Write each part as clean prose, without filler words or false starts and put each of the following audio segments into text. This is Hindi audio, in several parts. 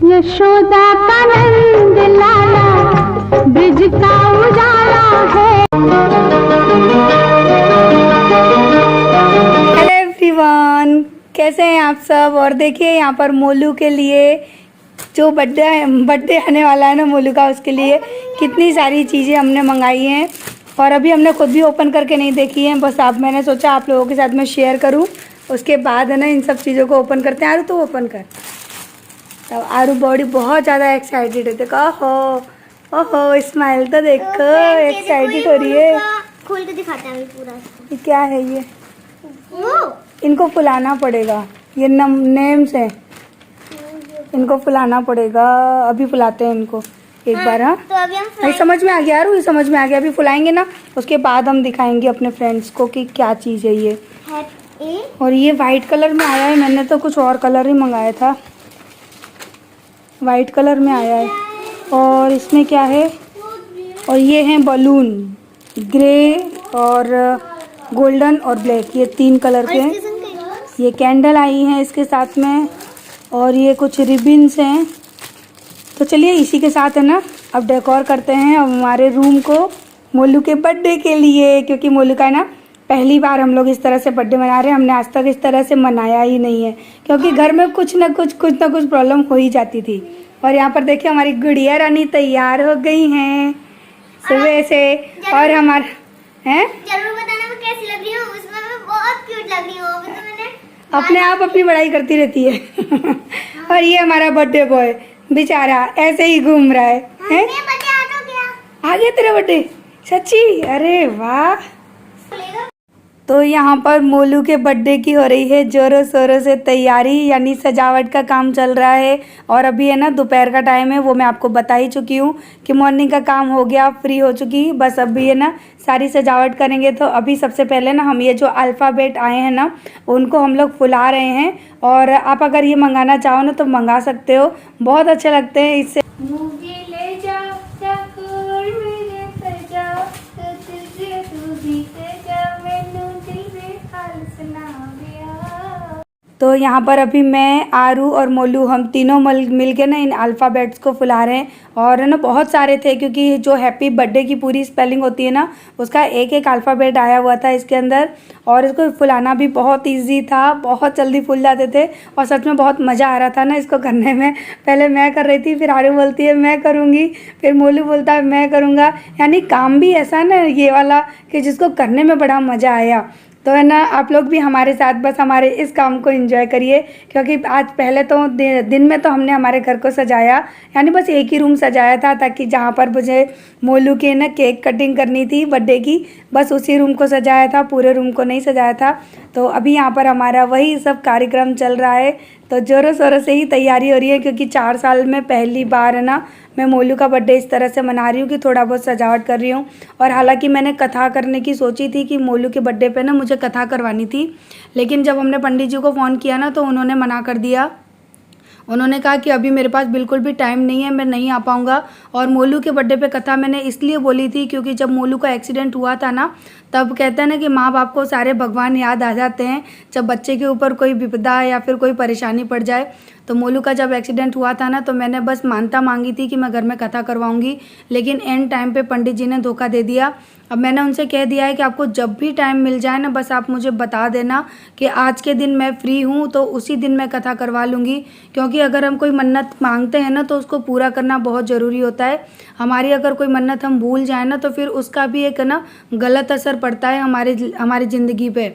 यशोदा का नंद लाला ब्रिज का उजाला है। हेलो एवरीवन, कैसे हैं आप सब। और देखिए यहाँ पर मोलू के लिए जो बर्थडे आने वाला है ना मोलू का, उसके लिए कितनी सारी चीज़ें हमने मंगाई हैं और अभी हमने खुद भी ओपन करके नहीं देखी हैं। बस आप मैंने सोचा आप लोगों के साथ में शेयर करूं, उसके बाद है ना इन सब चीज़ों को ओपन करते हैं। आरू तो ओपन कर। तब आरू बॉडी बहुत ज़्यादा एक्साइटेड है। देखो ओहो स्माइल तो देखो, एक्साइटेड हो रही है। खोल के दिखाता है पूरा। ये क्या है ये? इनको फुलाना पड़ेगा, ये नेम्स हैं, इनको फुलाना पड़ेगा। अभी फुलाते हैं इनको एक बार। हाँ तो अभी हम नहीं समझ में आ गया यार, ये समझ में आ गया। अभी फुलाएंगे ना, उसके बाद हम दिखाएंगे अपने फ्रेंड्स को कि क्या चीज़ है ये। और ये वाइट कलर में आया है, मैंने तो कुछ और कलर ही मंगाया था। वाइट कलर में आया है। और इसमें क्या है, और ये हैं बलून, ग्रे और गोल्डन और ब्लैक, ये 3 कलर के हैं। ये कैंडल आई हैं इसके साथ में, और ये कुछ रिबिन्स हैं। तो चलिए इसी के साथ है ना अब डेकोर करते हैं अब हमारे रूम को मोलू के बर्थडे के लिए, क्योंकि मोलू का है ना पहली बार हम लोग इस तरह से बर्थडे मना रहे हैं। हमने आज तक इस तरह से मनाया ही नहीं है, क्योंकि घर में कुछ ना कुछ प्रॉब्लम हो ही जाती थी। और यहाँ पर देखिए हमारी गुड़िया रानी तैयार हो गई हैं सुबह से। और हमारा हैं, जरूर बताना मैं कैसी लग रही हूँ। उसमें मैं बहुत क्यूट लग रही हूँ। अभी तो मैंने अपने आप अपनी बड़ाई करती रहती है। और ये हमारा बर्थडे बॉय बेचारा ऐसे ही घूम रहा है। हैं? मेरा बर्थडे आ तो गया। आ गया तेरा बर्थडे सच्ची? अरे वाह। तो यहाँ पर मोलू के बर्थडे की हो रही है जोरों शोरों से तैयारी, यानी सजावट का काम चल रहा है। और अभी है ना दोपहर का टाइम है, वो मैं आपको बता ही चुकी हूँ कि मॉर्निंग का काम हो गया, फ्री हो चुकी। बस अभी है ना सारी सजावट करेंगे। तो अभी सबसे पहले ना हम ये जो अल्फ़ाबेट आए हैं ना उनको हम लोग फुला रहे हैं। और आप अगर ये मंगाना चाहो ना तो मंगा सकते हो, बहुत अच्छे लगते हैं इससे। मुझे ले जाओ ठाकुर मेरे सजाओ, तुझे तू भी सजाओ, मैनू दिल दे हाल सुना गया। तो यहाँ पर अभी मैं, आरू और मोलू हम तीनों मिल के ना इन अल्फ़ाबेट्स को फुला रहे हैं। और ना बहुत सारे थे, क्योंकि जो हैप्पी बर्थडे की पूरी स्पेलिंग होती है ना उसका एक एक अल्फ़ाबेट आया हुआ था इसके अंदर। और इसको फुलाना भी बहुत इजी था, बहुत जल्दी फूल जाते थे और सच में बहुत मज़ा आ रहा था ना इसको करने में। पहले मैं कर रही थी, फिर आरू बोलती है मैं करूँगी, फिर मोलू बोलता है मैं करूँगा। यानी काम भी ऐसा ना ये वाला कि जिसको करने में बड़ा मज़ा आया। तो है ना आप लोग भी हमारे साथ बस हमारे इस काम को एंजॉय करिए, क्योंकि आज पहले तो दिन में तो हमने हमारे घर को सजाया, यानी बस एक ही रूम सजाया था, ताकि जहाँ पर मुझे मोलू के ना केक कटिंग करनी थी बर्थडे की, बस उसी रूम को सजाया था, पूरे रूम को नहीं सजाया था। तो अभी यहाँ पर हमारा वही सब कार्यक्रम चल रहा है। तो ज़ोरों शोरों से ही तैयारी हो रही है, क्योंकि 4 साल में पहली बार है ना मैं मोलू का बर्थडे इस तरह से मना रही हूँ कि थोड़ा बहुत सजावट कर रही हूँ। और हालांकि मैंने कथा करने की सोची थी कि मोलू के बर्थडे पे ना मुझे कथा करवानी थी, लेकिन जब हमने पंडित जी को फ़ोन किया ना तो उन्होंने मना कर दिया। उन्होंने कहा कि अभी मेरे पास बिल्कुल भी टाइम नहीं है, मैं नहीं आ पाऊँगा। और मोलू के बर्थडे पे कथा मैंने इसलिए बोली थी क्योंकि जब मोलू का एक्सीडेंट हुआ था ना, तब कहते हैं ना कि माँ बाप को सारे भगवान याद आ जाते हैं जब बच्चे के ऊपर कोई विपदा या फिर कोई परेशानी पड़ जाए। तो मोलू का जब एक्सीडेंट हुआ था ना तो मैंने बस मानता मांगी थी कि मैं घर में कथा करवाऊंगी, लेकिन एंड टाइम पे पंडित जी ने धोखा दे दिया। अब मैंने उनसे कह दिया है कि आपको जब भी टाइम मिल जाए ना बस आप मुझे बता देना कि आज के दिन मैं फ्री हूँ, तो उसी दिन मैं कथा करवा लूँगी। क्योंकि अगर हम कोई मन्नत मांगते हैं ना तो उसको पूरा करना बहुत ज़रूरी होता है। हमारी अगर कोई मन्नत हम भूल जाए ना तो फिर उसका भी एक ना गलत असर पड़ता है हमारी ज़िंदगी पे।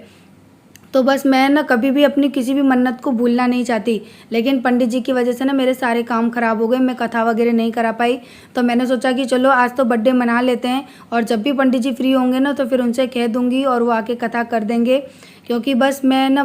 तो बस मैं ना कभी भी अपनी किसी भी मन्नत को भूलना नहीं चाहती, लेकिन पंडित जी की वजह से ना मेरे सारे काम ख़राब हो गए, मैं कथा वगैरह नहीं करा पाई। तो मैंने सोचा कि चलो आज तो बर्थडे मना लेते हैं, और जब भी पंडित जी फ्री होंगे ना तो फिर उनसे कह दूँगी और वो आके कथा कर देंगे। क्योंकि बस मैं ना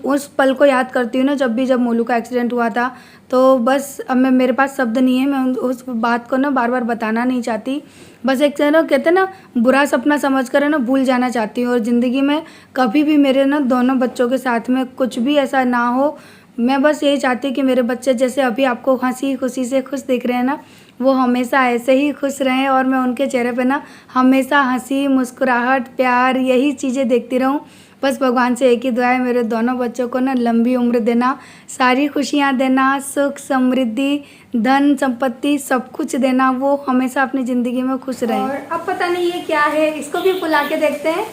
उस पल को याद करती हूँ ना जब मोलू का एक्सीडेंट हुआ था, तो बस अब मेरे पास शब्द नहीं है, मैं उस बात को ना बार बार बताना नहीं चाहती। बस एक ना कहते ना बुरा सपना समझ कर ना भूल जाना चाहती हूँ। और ज़िंदगी में कभी भी मेरे ना दोनों बच्चों के साथ में कुछ भी ऐसा ना हो। मैं बस यही चाहती हूँ कि मेरे बच्चे जैसे अभी आपको हंसी खुशी से खुश दिख रहे हैं ना, वो हमेशा ऐसे ही खुश रहें, और मैं उनके चेहरे पे ना हमेशा हंसी, मुस्कुराहट, प्यार, यही चीज़ें देखती रहूँ। बस भगवान से एक ही दुआ है, मेरे दोनों बच्चों को ना लंबी उम्र देना, सारी खुशियाँ देना, सुख समृद्धि धन संपत्ति सब कुछ देना, वो हमेशा अपनी ज़िंदगी में खुश रहे। और अब पता नहीं ये क्या है, इसको भी फुला के देखते हैं।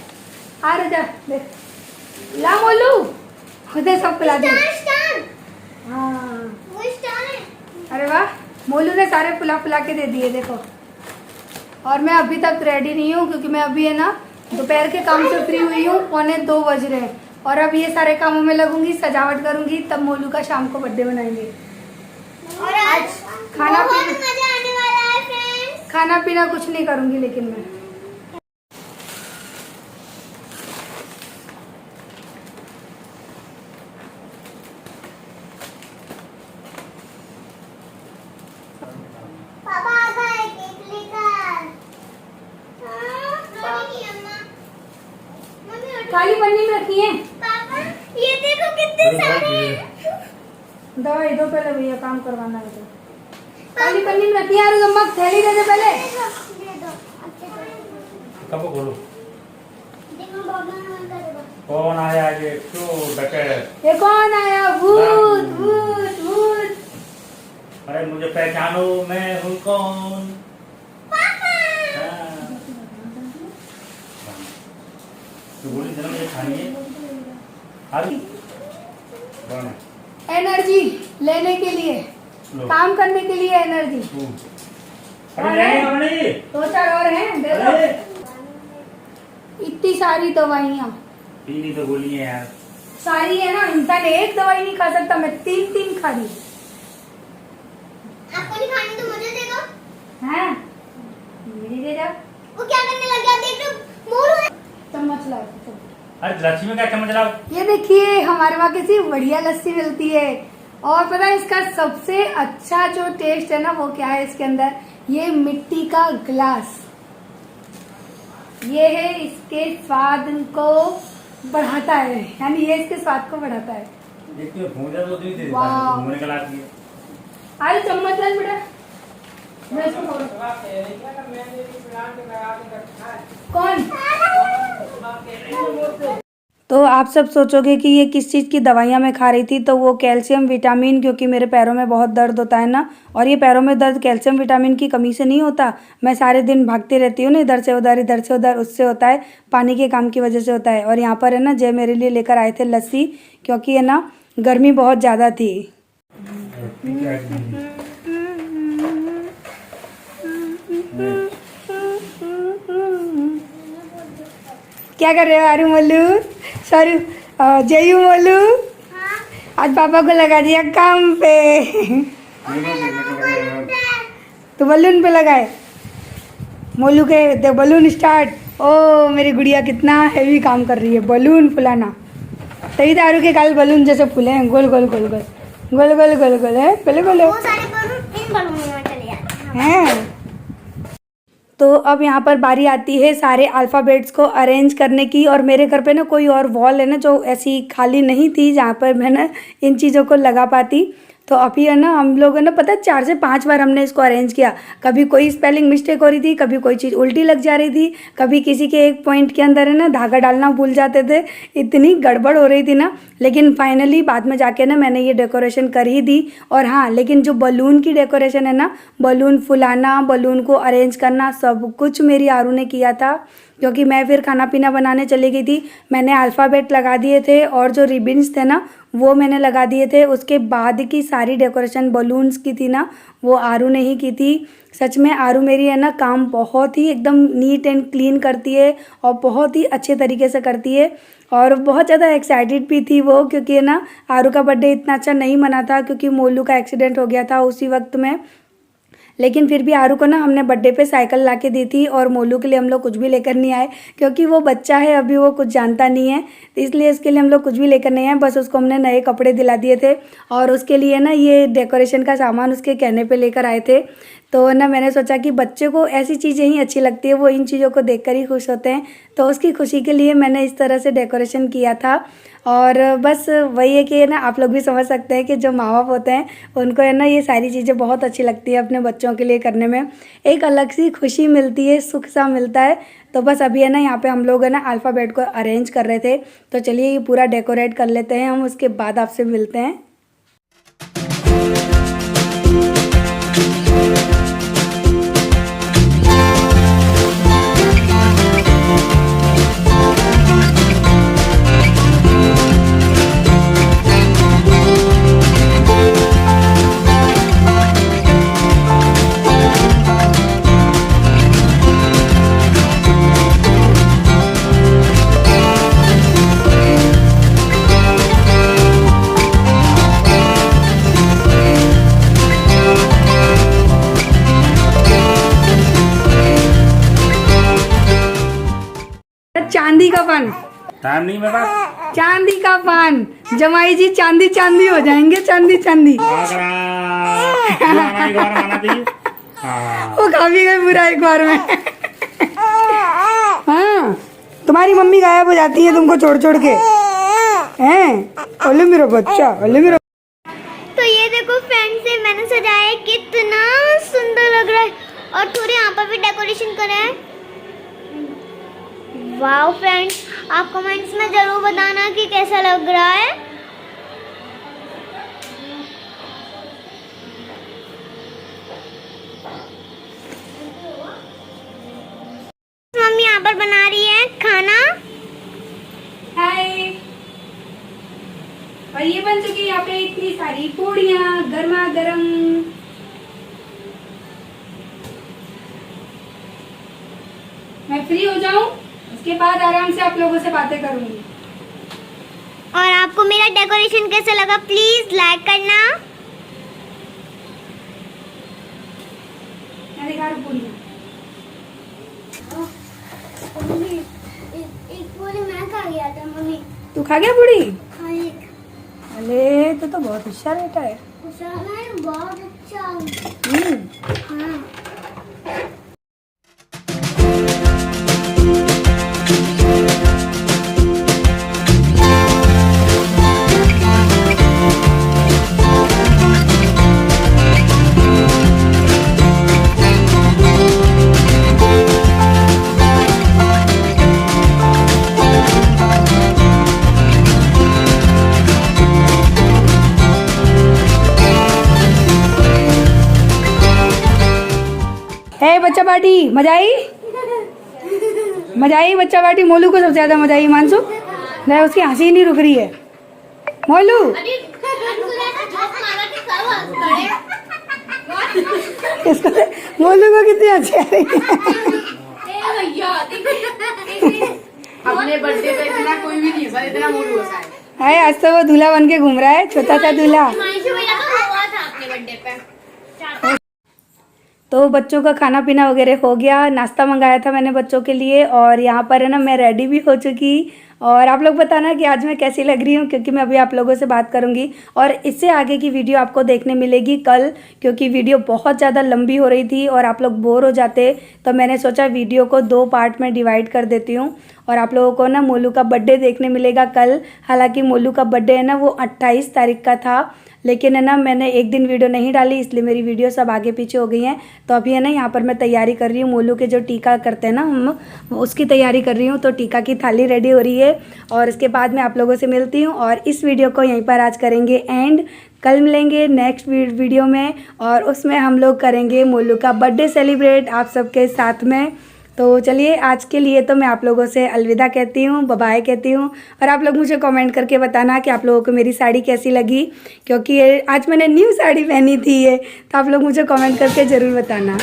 आ रहा जा देख, ला मोलू खुदे सब फुला दे। हाँ अरे वाह, मोलू ने सारे फुला के दे दिए देखो। और मैं अभी तक रेडी नहीं हूँ क्योंकि मैं अभी है ना दोपहर के काम से फ्री हुई हूँ, 1:45 बज रहे हैं। और अब ये सारे कामों में लगूंगी, सजावट करूंगी, तब मोलू का शाम को बर्थडे मनाएंगे। और आज खाना बहुत पीना मजा आने वाला है फ्रेंड्स। खाना पीना कुछ नहीं करूंगी लेकिन मैं। पापा आ गए केक लेकर। रोटी की अम्मा। मम्मी रोटी। खाली पन्नी में रखी है। पापा ये देखो कितने सारे हैं। दवाई दो पहले भैया, काम करवाना है तो। खाली पन्नी में रखी है। यार अम्मा थैली दे दे पहले। दे दो अच्छे से। कब खोलो? देखो बाबा ने कर दो। कौन आया ये क्यों डके? ये कौन आया? भूत भूत भूत। अरे मुझे पहचानो, मैं हूँ कौन? पापा हाँ। तो बोली जरा मुझे खानी है। अरे कौन है? एनर्जी लेने के लिए, लो। काम करने के लिए एनर्जी। अरे नहीं मम्मी। 2-4 और हैं, दे दो। अरे इतनी सारी दवाइयाँ पीनी तो गोली है यार। सारी है ना, इंसान एक दवाई नहीं खा सकता, मैं 3 खा रही। आपको नहीं खानी तो मुझे दे दो। हैं? मेरी दे जाओ। वो क्या करने लग गया देख लो। मोरू चम्मच लाओ। अरे लस्सी में क्या चम्मच लाओ? ये देखिए हमारे वहाँ कैसी बढ़िया लस्सी मिलती है। और पता है इसका सबसे अच्छा जो टेस्ट है ना वो क्या है इसके अंदर, ये मिट्टी का ग्लास, ये है इसके स्वाद को बढ़ाता है, यानी ये इसके स्वाद को बढ़ाता है। देखिए भूजा तो दी थी, वाह। घूमने का लाती है। अरे चम्मच लाल बेटा, मैं इसको खोलूं। कौन? तो आप सब सोचोगे कि ये किस चीज़ की दवाइयाँ मैं खा रही थी, तो वो कैल्शियम विटामिन, क्योंकि मेरे पैरों में बहुत दर्द होता है ना, और ये पैरों में दर्द कैल्शियम विटामिन की कमी से नहीं होता। मैं सारे दिन भागती रहती हूँ ना, इधर से उधर, उससे होता है, पानी के काम की वजह से होता है। और यहाँ पर है ना जय मेरे लिए लेकर आए थे लस्सी, क्योंकि है ना गर्मी बहुत ज़्यादा थी। क्या कर रहे हो आरू मोलू? सॉरी जयू मोलू, आज पापा को लगा दिया काम पे। तो बलून पे लगाए मोलू के, दे बलून स्टार्ट। ओ मेरी गुड़िया कितना हैवी काम कर रही है, बलून फुलाना। तभी तो आरू के काल बलून जैसे फूले हैं, गोल गोल गोल गोल गोल गोल गोल गोल है। पहले बोलो वो सारे बलून इन बलूनों में चले जाते हैं। तो अब यहाँ पर बारी आती है सारे अल्फ़ाबेट्स को अरेंज करने की। और मेरे घर पे ना कोई और वॉल है ना जो ऐसी खाली नहीं थी जहाँ पर मैं ना इन चीज़ों को लगा पाती। तो अभी है ना हम लोग है ना पता है 4 से 5 बार हमने इसको अरेंज किया। कभी कोई स्पेलिंग मिस्टेक हो रही थी, कभी कोई चीज़ उल्टी लग जा रही थी, कभी किसी के एक पॉइंट के अंदर है ना धागा डालना भूल जाते थे, इतनी गड़बड़ हो रही थी ना। लेकिन फाइनली बाद में जाके ना मैंने ये डेकोरेशन कर ही दी। और हाँ, लेकिन जो बलून की डेकोरेशन है ना, बलून फुलाना, बलून को अरेंज करना, सब कुछ मेरी आरू ने किया था, क्योंकि मैं फिर खाना पीना बनाने चली गई थी। मैंने अल्फ़ाबेट लगा दिए थे और जो रिबन्स थे ना वो मैंने लगा दिए थे। उसके बाद की सारी डेकोरेशन बलून्स की थी ना, वो आरू ने ही की थी। सच में आरू मेरी है ना काम बहुत ही एकदम नीट एंड क्लीन करती है और बहुत ही अच्छे तरीके से करती है। और बहुत ज़्यादा एक्साइटेड भी थी वो, क्योंकि है ना आरू का बर्थडे इतना अच्छा नहीं मना था क्योंकि मोलू का एक्सीडेंट हो गया था उसी वक्त में। लेकिन फिर भी आरू को ना हमने बर्थडे पे साइकिल ला के दी थी। और मोलू के लिए हम लोग कुछ भी लेकर नहीं आए क्योंकि वो बच्चा है, अभी वो कुछ जानता नहीं है, तो इसलिए इसके लिए हम लोग कुछ भी लेकर नहीं आए। बस उसको हमने नए कपड़े दिला दिए थे और उसके लिए ना ये डेकोरेशन का सामान उसके कहने पे लेकर आए थे। तो ना मैंने सोचा कि बच्चे को ऐसी चीज़ें ही अच्छी लगती है, वो इन चीज़ों को देखकर ही खुश होते हैं। तो उसकी खुशी के लिए मैंने इस तरह से डेकोरेशन किया था। और बस वही है कि ना आप लोग भी समझ सकते हैं कि जो माँ बाप होते हैं उनको है ना ये सारी चीज़ें बहुत अच्छी लगती है अपने बच्चों के लिए करने में। एक अलग सी खुशी मिलती है, सुख सा मिलता है। तो बस अभी है ना यहाँ पे हम लोग है ना अल्फ़ाबेट को अरेंज कर रहे थे। तो चलिए ये पूरा डेकोरेट कर लेते हैं हम, उसके बाद आपसे मिलते हैं। चांदी का पान, टाइम नहीं मेरे पास। चांदी का पान, जमाई जी चांदी चांदी हो जाएंगे, चांदी चांदी। वो खा भी गए पूरा एक बार में। हाँ, तुम्हारी मम्मी गायब हो जाती है तुमको छोड़ छोड़ के। हैं, ओले मेरा बच्चा, ओले मेरा। तो ये देखो फ्रेंड्स, से मैंने सजाया है, कितना सुंदर लग रहा है। और थोड़े यहाँ पर भी डेकोरेशन करा है। वाओ फ्रेंड्स, आप कमेंट्स में जरूर बताना कि कैसा लग रहा है। मम्मी यहाँ पर बना रही है खाना। हाय, और ये बन चुकी है यहाँ पे इतनी सारी पूड़ियाँ गर्मा गर्म। मैं फ्री हो जाऊं उसके बाद आराम से आप लोगों से बातें करूंगी। और आपको मेरा डेकोरेशन कैसा लगा प्लीज लाइक करना। मैं दिखा रही हूं पूड़ियाँ। एक पूरी मैं खा गया था मम्मी। तू खा गया पूड़ी? हाँ, एक अरे तो बहुत होशियार बेटा है। बहुत अच्छा। हाँ। हे बच्चा पार्टी, मजा आई? मजा आई बच्चा पार्टी? मोलू को सबसे ज्यादा मजा आई। मानसू नहीं, उसकी हंसी नहीं रुक रही है। मोलू इसको मोलू को कितनी हंसी आ रही है। अपने बर्थडे पे इतना कोई भी नहीं है, इतना मोलू होता है। आज तो वो दूल्हा बन के घूम रहा है, छोटा सा दूल्हा। तो बच्चों का खाना पीना वगैरह हो गया, नाश्ता मंगाया था मैंने बच्चों के लिए। और यहाँ पर है ना मैं रेडी भी हो चुकी। और आप लोग बताना कि आज मैं कैसी लग रही हूँ, क्योंकि मैं अभी आप लोगों से बात करूँगी। और इससे आगे की वीडियो आपको देखने मिलेगी कल, क्योंकि वीडियो बहुत ज़्यादा लंबी हो रही थी और आप लोग बोर हो जाते। तो मैंने सोचा वीडियो को 2 पार्ट में डिवाइड कर देती हूँ। और आप लोगों को ना मोलू का बर्थडे देखने मिलेगा कल। हालांकि मोलू का बर्थडे है ना वो 28 तारीख का था, लेकिन है ना मैंने एक दिन वीडियो नहीं डाली, इसलिए मेरी वीडियो सब आगे पीछे हो गई हैं। तो अभी है ना यहाँ पर मैं तैयारी कर रही हूँ, मोलू के जो टीका करते हैं ना हम, उसकी तैयारी कर रही हूँ। तो टीका की थाली रेडी हो रही है और इसके बाद मैं आप लोगों से मिलती हूँ। और इस वीडियो को यहीं पर आज करेंगे एंड। कल मिलेंगे नेक्स्ट वीडियो में और उसमें हम लोग करेंगे मोलू का बर्थडे सेलिब्रेट आप सबके साथ में। तो चलिए आज के लिए तो मैं आप लोगों से अलविदा कहती हूँ, बाय कहती हूँ। और आप लोग मुझे कमेंट करके बताना कि आप लोगों को मेरी साड़ी कैसी लगी, क्योंकि आज मैंने न्यू साड़ी पहनी थी ये। तो आप लोग मुझे कमेंट करके ज़रूर बताना।